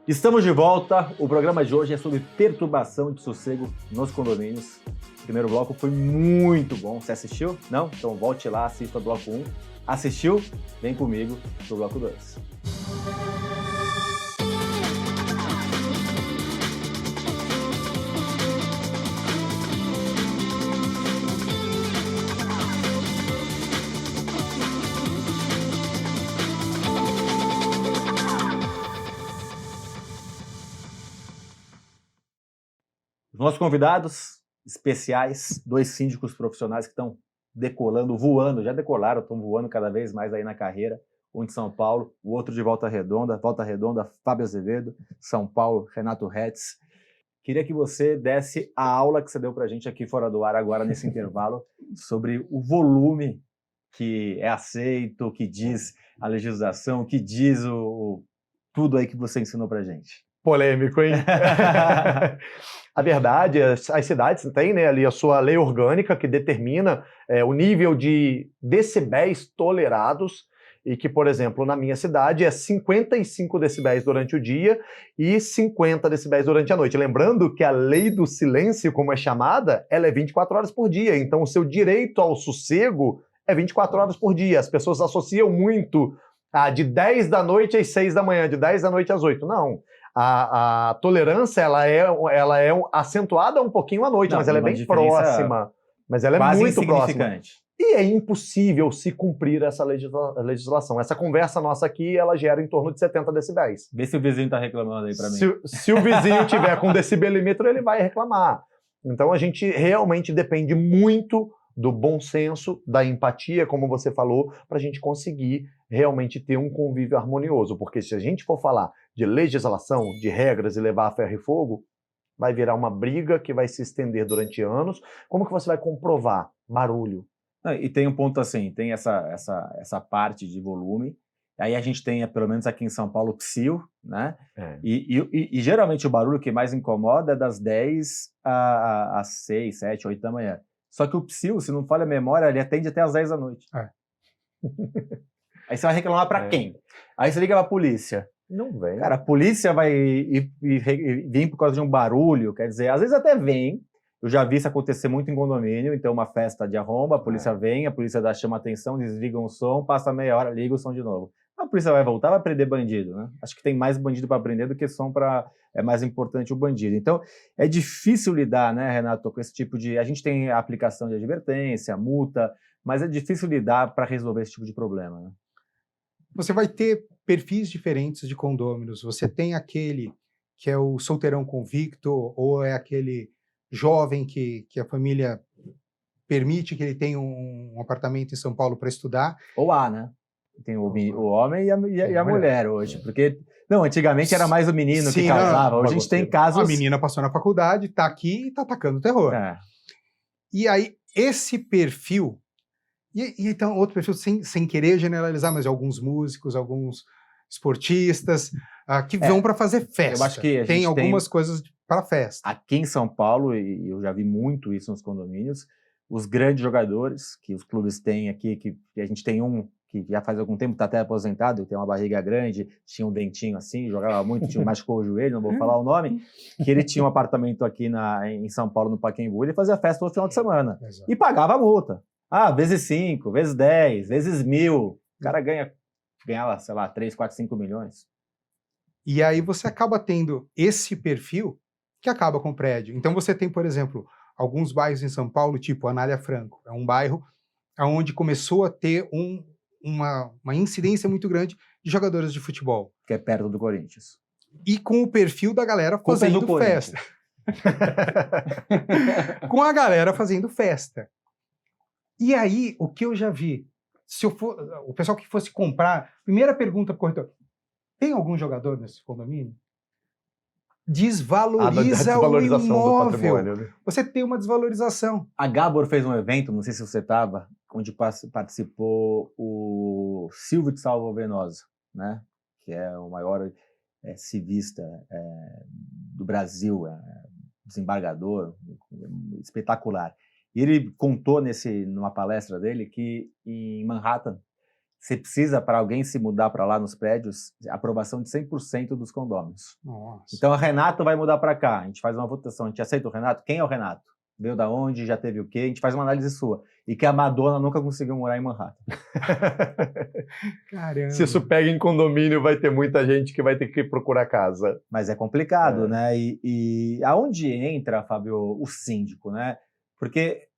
Estamos de volta. O programa de hoje é sobre perturbação de sossego nos condomínios. O primeiro bloco foi muito bom. Você assistiu? Não? Então volte lá, assista o bloco 1. Assistiu? Vem comigo pro bloco 2. Os nossos convidados especiais, 2 síndicos profissionais que estão decolando, voando, já decolaram, estão voando cada vez mais aí na carreira. Um de São Paulo, o outro de Volta Redonda, Fábio Azevedo, São Paulo, Renato Retz. Queria que você desse a aula que você deu pra gente aqui fora do ar agora nesse intervalo sobre o volume que é aceito, que diz a legislação, que diz tudo aí que você ensinou pra gente. Polêmico, hein? A verdade, as cidades têm, né, ali a sua lei orgânica que determina o nível de decibéis tolerados e que, por exemplo, na minha cidade é 55 decibéis durante o dia e 50 decibéis durante a noite. Lembrando que a lei do silêncio, como é chamada, ela é 24 horas por dia. Então, o seu direito ao sossego é 24 horas por dia. As pessoas associam muito de 10 da noite às 6 da manhã, de 10 da noite às 8. Não. A tolerância ela é acentuada um pouquinho à noite, mas ela é bem próxima. Mas ela é muito próxima. E é impossível se cumprir essa legislação. Essa conversa nossa aqui, ela gera em torno de 70 decibéis. Vê se o vizinho está reclamando aí para mim. Se o vizinho tiver com decibelímetro, ele vai reclamar. Então a gente realmente depende muito do bom senso, da empatia, como você falou, para a gente conseguir realmente ter um convívio harmonioso. Porque se a gente for falar de legislação, de regras e levar a ferro e fogo, vai virar uma briga que vai se estender durante anos. Como que você vai comprovar? Barulho. E tem um ponto assim, tem essa parte de volume, aí a gente tem, pelo menos aqui em São Paulo, psil, né? E geralmente o barulho que mais incomoda é das 10 às 6, 7, 8 da manhã. Só que o psil, se não falha a memória, ele atende até às 10 da noite. Aí você vai reclamar pra quem? Aí você liga pra polícia. Não vem. Cara, a polícia vai vir por causa de um barulho, quer dizer, às vezes até vem. Eu já vi isso acontecer muito em condomínio, então uma festa de arromba, a polícia vem, a polícia chama atenção, desligam o som, passa meia hora, liga o som de novo. A polícia vai voltar, vai prender bandido, né? Acho que tem mais bandido para prender do que som para... É mais importante o bandido. Então, é difícil lidar, né, Renato, com esse tipo de... A gente tem a aplicação de advertência, multa, mas é difícil lidar para resolver esse tipo de problema, né? Você vai ter perfis diferentes de condôminos. Você tem aquele que é o solteirão convicto, ou é aquele jovem que a família permite que ele tenha um apartamento em São Paulo para estudar. Ou né? Tem o homem e a mulher hoje, porque... Não, antigamente era mais o menino que casava, hoje a gente tem casos... A menina passou na faculdade, está aqui e está atacando o terror. E aí, esse perfil... E então, outro perfil, sem querer generalizar, mas alguns músicos, alguns esportistas, que vão para fazer festa. Eu acho que tem algumas coisas para festa. Aqui em São Paulo, e eu já vi muito isso nos condomínios, os grandes jogadores que os clubes têm aqui, que a gente tem um que já faz algum tempo está até aposentado, tem uma barriga grande, tinha um dentinho assim, jogava muito, machucou o joelho, não vou falar o nome, que ele tinha um apartamento aqui em São Paulo, no Pacaembu, ele fazia festa todo final de semana. E pagava a multa. Vezes 5, vezes 10, vezes 1.000. O cara ganhava, sei lá, 3, 4, 5 milhões. E aí você acaba tendo esse perfil que acaba com o prédio. Então você tem, por exemplo, alguns bairros em São Paulo, tipo Anália Franco. É um bairro onde começou a ter uma incidência muito grande de jogadores de futebol. Que é perto do Corinthians. E com o perfil da galera fazendo festa. Com a galera fazendo festa. E aí, o que eu já vi, o pessoal que fosse comprar, primeira pergunta para o corretor, tem algum jogador nesse condomínio? Desvaloriza o imóvel. Né? Você tem uma desvalorização. A Gabor fez um evento, não sei se você estava, onde participou o Silvio de Salvo Venosa, né? Que é o maior civista do Brasil, desembargador, espetacular. E ele contou numa palestra dele que em Manhattan você precisa, para alguém se mudar para lá nos prédios, aprovação de 100% dos condôminos. Nossa. Então, o Renato vai mudar para cá. A gente faz uma votação. A gente aceita o Renato? Quem é o Renato? Veio da onde? Já teve o quê? A gente faz uma análise sua. E que a Madonna nunca conseguiu morar em Manhattan. Caramba. Se isso pega em condomínio, vai ter muita gente que vai ter que procurar casa. Mas é complicado, né? E aonde entra, Fábio, o síndico, né? Porque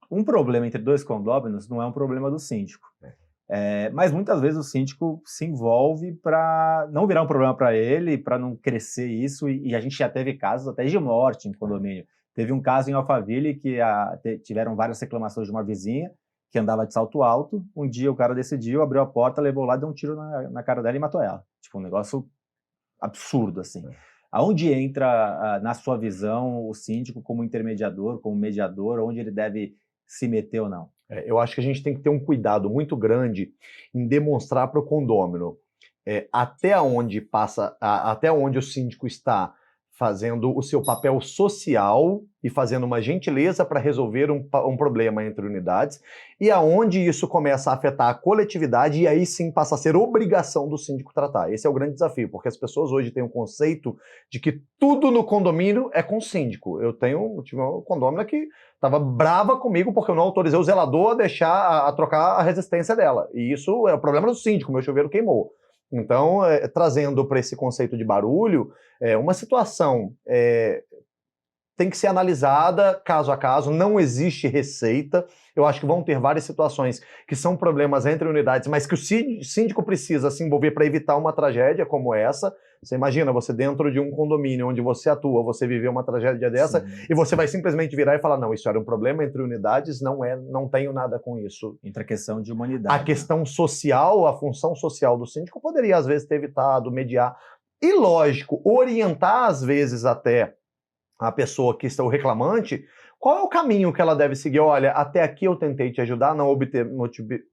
um problema entre dois condôminos não é um problema do síndico. Mas muitas vezes o síndico se envolve para não virar um problema para ele, para não crescer isso, e a gente já teve casos até de morte em condomínio. Teve um caso em Alphaville que tiveram várias reclamações de uma vizinha que andava de salto alto. Um dia o cara decidiu, abriu a porta, levou lá, deu um tiro na cara dela e matou ela. Tipo, um negócio absurdo, assim. Aonde entra, na sua visão, o síndico como intermediador, como mediador, onde ele deve se meter ou não? Eu acho que a gente tem que ter um cuidado muito grande em demonstrar para o condômino até onde o síndico está fazendo o seu papel social e fazendo uma gentileza para resolver um problema entre unidades, e aonde isso começa a afetar a coletividade, e aí sim passa a ser obrigação do síndico tratar. Esse é o grande desafio, porque as pessoas hoje têm um conceito de que tudo no condomínio é com o síndico. Eu tive uma condômina que estava brava comigo porque eu não autorizei o zelador a trocar a resistência dela. E isso é o problema do síndico, meu chuveiro queimou. Então, trazendo para esse conceito de barulho, uma situação tem que ser analisada caso a caso, não existe receita. Eu acho que vão ter várias situações que são problemas entre unidades, mas que o síndico precisa se envolver para evitar uma tragédia como essa. Você imagina, você dentro de um condomínio onde você atua, você viver uma tragédia dessa, sim, e você vai simplesmente virar e falar, não, isso era um problema entre unidades, não tenho nada com isso. Entra a questão de humanidade. A questão social, a função social do síndico poderia, às vezes, ter evitado, mediar. E, lógico, orientar, às vezes, até a pessoa que está o reclamante, qual é o caminho que ela deve seguir? Olha, até aqui eu tentei te ajudar, não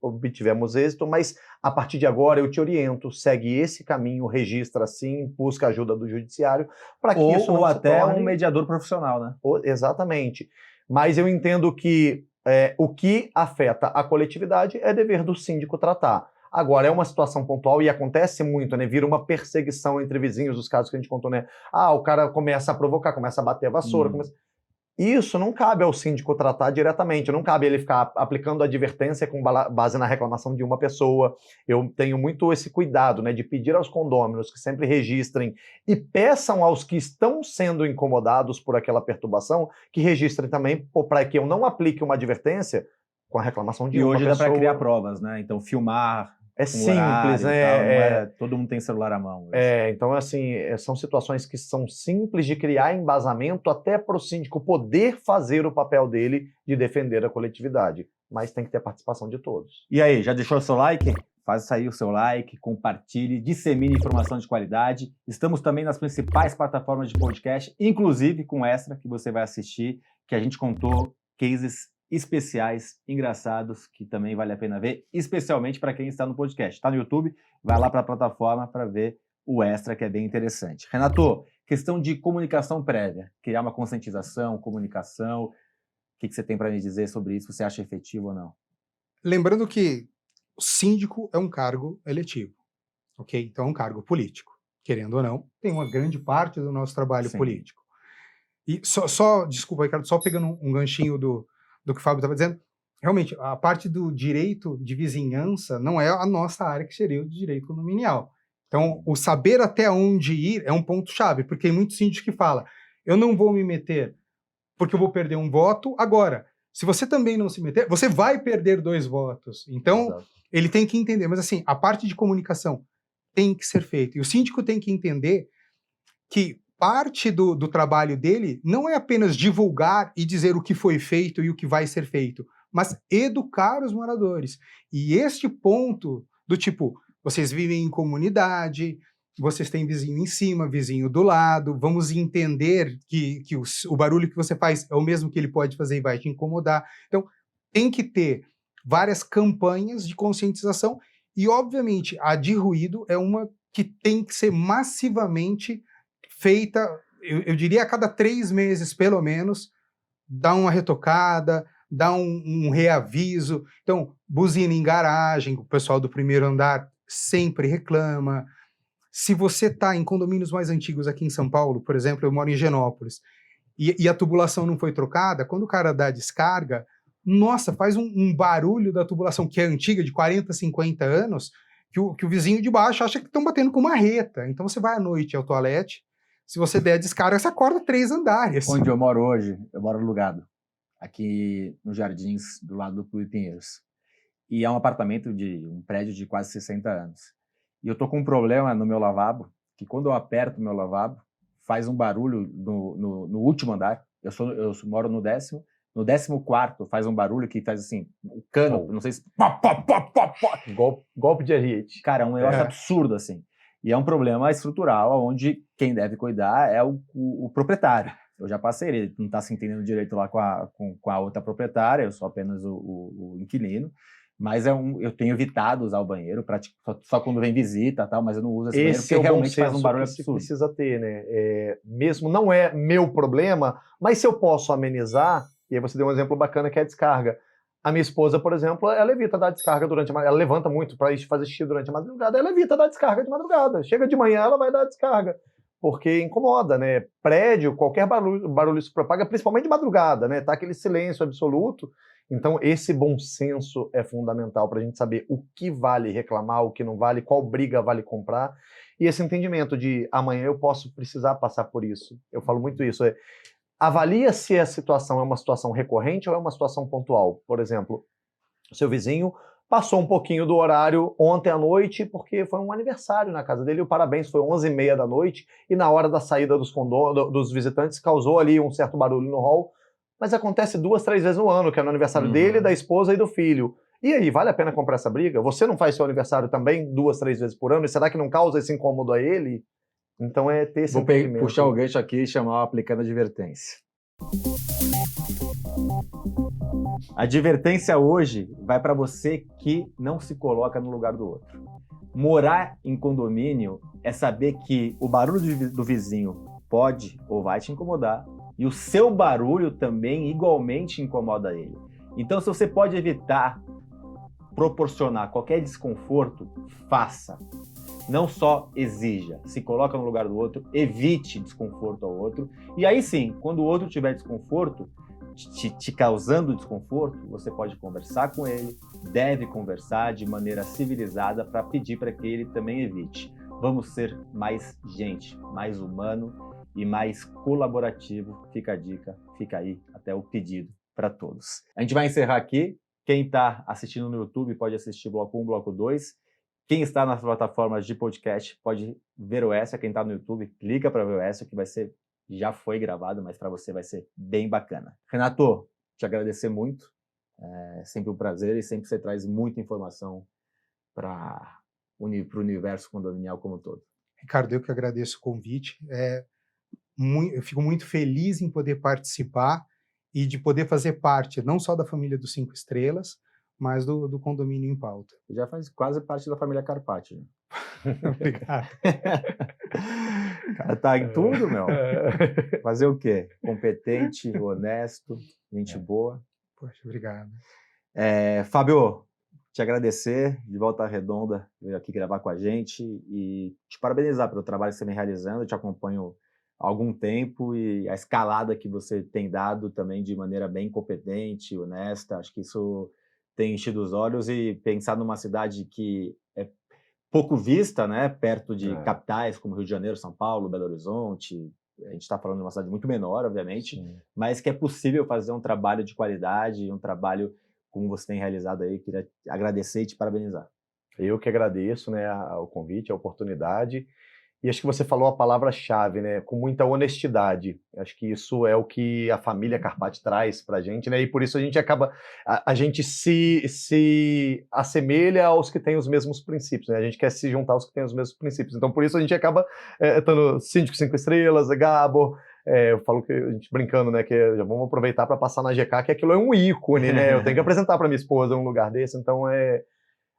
obtivemos êxito, mas a partir de agora eu te oriento, segue esse caminho, registra assim, busca ajuda do judiciário, para que isso não ou se até torne... um mediador profissional, né? Exatamente. Mas eu entendo que o que afeta a coletividade é dever do síndico tratar. Agora, é uma situação pontual e acontece muito, né? Vira uma perseguição entre vizinhos, os casos que a gente contou, né? O cara começa a provocar, começa a bater a vassoura. Isso não cabe ao síndico tratar diretamente, não cabe ele ficar aplicando advertência com base na reclamação de uma pessoa. Eu tenho muito esse cuidado, né? De pedir aos condôminos que sempre registrem e peçam aos que estão sendo incomodados por aquela perturbação que registrem também para que eu não aplique uma advertência com a reclamação de uma pessoa. E hoje dá para criar provas, né? Então, filmar... É simples, né? Todo mundo tem celular à mão. Então, assim, são situações que são simples de criar embasamento até para o síndico poder fazer o papel dele de defender a coletividade. Mas tem que ter a participação de todos. E aí, já deixou o seu like? Faça aí o seu like, compartilhe, dissemine informação de qualidade. Estamos também nas principais plataformas de podcast, inclusive com Extra, que você vai assistir, que a gente contou cases especiais, engraçados, que também vale a pena ver, especialmente para quem está no podcast. Está no YouTube, vai lá para a plataforma para ver o Extra, que é bem interessante. Renato, questão de comunicação prévia, criar uma conscientização, comunicação, o que você tem para me dizer sobre isso? Você acha efetivo ou não? Lembrando que o síndico é um cargo eletivo, ok? Então é um cargo político. Querendo ou não, tem uma grande parte do nosso trabalho político. E desculpa, Ricardo, só pegando um ganchinho do que o Fábio estava dizendo, realmente, a parte do direito de vizinhança não é a nossa área, que seria o de direito condominial. Então, o saber até onde ir é um ponto-chave, porque tem muito síndico que fala, eu não vou me meter porque eu vou perder um voto. Agora, se você também não se meter, você vai perder 2 votos. Então, exato, ele tem que entender. Mas, assim, a parte de comunicação tem que ser feita. E o síndico tem que entender que parte do trabalho dele não é apenas divulgar e dizer o que foi feito e o que vai ser feito, mas educar os moradores. E este ponto do tipo, vocês vivem em comunidade, vocês têm vizinho em cima, vizinho do lado, vamos entender que o barulho que você faz é o mesmo que ele pode fazer e vai te incomodar. Então, tem que ter várias campanhas de conscientização e, obviamente, a de ruído é uma que tem que ser massivamente feita, eu diria a cada 3 meses, pelo menos, dar uma retocada, dá um reaviso. Então, buzina em garagem, o pessoal do primeiro andar sempre reclama. Se você está em condomínios mais antigos aqui em São Paulo, por exemplo, eu moro em Higienópolis, e a tubulação não foi trocada, quando o cara dá descarga, nossa, faz um barulho da tubulação que é antiga, de 40, 50 anos, que o vizinho de baixo acha que estão batendo com marreta. Então você vai à noite ao toalete, se você der descarga, você acorda 3 andares. Onde eu moro hoje, eu moro alugado, aqui nos Jardins, do lado do Clube Pinheiros. E é um apartamento um prédio de quase 60 anos. E eu tô com um problema no meu lavabo, que quando eu aperto o meu lavabo, faz um barulho no último andar. Eu moro no 10º. No 14º faz um barulho que faz assim, o cano, não sei se... Golpe de Ariete. Cara, é um negócio absurdo, assim. E é um problema estrutural, onde quem deve cuidar é o proprietário. Eu já passei, ele não está se entendendo direito lá com a outra proprietária, eu sou apenas o inquilino. Mas eu tenho evitado usar o banheiro, só quando vem visita e tal, mas eu não uso esse banheiro porque realmente faz um barulho absurdo. Precisa ter, né? Mesmo não é meu problema, mas se eu posso amenizar, e aí você deu um exemplo bacana que é a descarga. A minha esposa, por exemplo, ela evita dar descarga durante a madrugada, ela levanta muito para ir fazer xixi durante a madrugada, ela evita dar descarga de madrugada. Chega de manhã, ela vai dar descarga, porque incomoda, né? Prédio, qualquer barulho se propaga, principalmente de madrugada, né? Tá aquele silêncio absoluto. Então, esse bom senso é fundamental para a gente saber o que vale reclamar, o que não vale, qual briga vale comprar. E esse entendimento de amanhã eu posso precisar passar por isso. Eu falo muito isso. Avalia se a situação é uma situação recorrente ou é uma situação pontual. Por exemplo, seu vizinho passou um pouquinho do horário ontem à noite porque foi um aniversário na casa dele. O parabéns foi 11h30 da noite e na hora da saída dos visitantes causou ali um certo barulho no hall. Mas acontece 2, 3 vezes no ano, que é no aniversário dele, da esposa e do filho. E aí, vale a pena comprar essa briga? Você não faz seu aniversário também 2, 3 vezes por ano? E será que não causa esse incômodo a ele? Então é ter esse entendimento. Vou puxar o gancho aqui e chamar o aplicando advertência. A advertência hoje vai para você que não se coloca no lugar do outro. Morar em condomínio é saber que o barulho do vizinho pode ou vai te incomodar, e o seu barulho também igualmente incomoda ele. Então, se você pode evitar proporcionar qualquer desconforto, faça. Não só exija, se coloca no lugar do outro, evite desconforto ao outro. E aí sim, quando o outro tiver desconforto, te causando desconforto, você pode conversar com ele, deve conversar de maneira civilizada para pedir para que ele também evite. Vamos ser mais gente, mais humano e mais colaborativo. Fica a dica, fica aí até o pedido para todos. A gente vai encerrar aqui. Quem está assistindo no YouTube pode assistir bloco 1, bloco 2. Quem está nas plataformas de podcast pode ver o extra. Quem está no YouTube, clica para ver o extra, que vai ser, já foi gravado, mas para você vai ser bem bacana. Renato, te agradecer muito. É sempre um prazer e sempre você traz muita informação para o universo condominial como um todo. Ricardo, eu que agradeço o convite. Eu fico muito feliz em poder participar e de poder fazer parte não só da família dos 5 Estrelas, mas do Condomínio em Pauta. Já faz quase parte da família Carpati. Né? Obrigado. Cara, tá em tudo, meu. Fazer o quê? Competente, honesto, gente boa. Poxa, obrigado. Fábio, te agradecer, de Volta Redonda, veio aqui gravar com a gente e te parabenizar pelo trabalho que você vem realizando. Eu te acompanho há algum tempo e a escalada que você tem dado também de maneira bem competente, honesta. Acho que isso tem enchido os olhos, e pensar numa cidade que é pouco vista, né, perto de capitais como Rio de Janeiro, São Paulo, Belo Horizonte. A gente está falando de uma cidade muito menor, obviamente, sim, mas que é possível fazer um trabalho de qualidade, um trabalho como você tem realizado aí. Queria agradecer e te parabenizar. Eu que agradeço, né, o convite, a oportunidade. E acho que você falou a palavra-chave, né? Com muita honestidade. Acho que isso é o que a família Carpati traz para a gente, né? E por isso a gente acaba, a gente se assemelha aos que têm os mesmos princípios, né? A gente quer se juntar aos que têm os mesmos princípios. Então por isso a gente acaba estando Síndico 5 Estrelas, Gabor. Eu falo que a gente brincando, né? Que já vamos aproveitar para passar na GK, que aquilo é um ícone, né? Eu tenho que apresentar para minha esposa um lugar desse. Então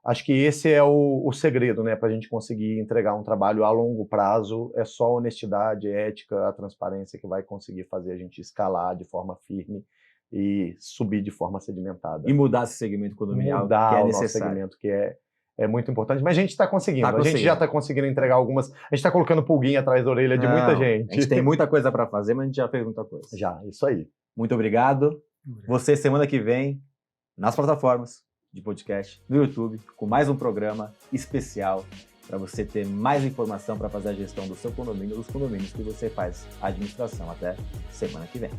acho que esse é o segredo, né, para a gente conseguir entregar um trabalho a longo prazo. É só a honestidade, a ética, a transparência que vai conseguir fazer a gente escalar de forma firme e subir de forma sedimentada. E mudar esse segmento condominial Mudar que é o nosso necessário. segmento, que é muito importante. Mas a gente está conseguindo. Tá A gente conseguindo. já está conseguindo entregar algumas. A gente está colocando pulguinha atrás da orelha de muita Não, gente. A gente tem muita coisa para fazer, mas a gente já fez muita coisa. Já, isso aí. Muito obrigado. Você, semana que vem, nas plataformas de podcast, no YouTube, com mais um programa especial para você ter mais informação para fazer a gestão do seu condomínio, dos condomínios que você faz a administração. Até semana que vem.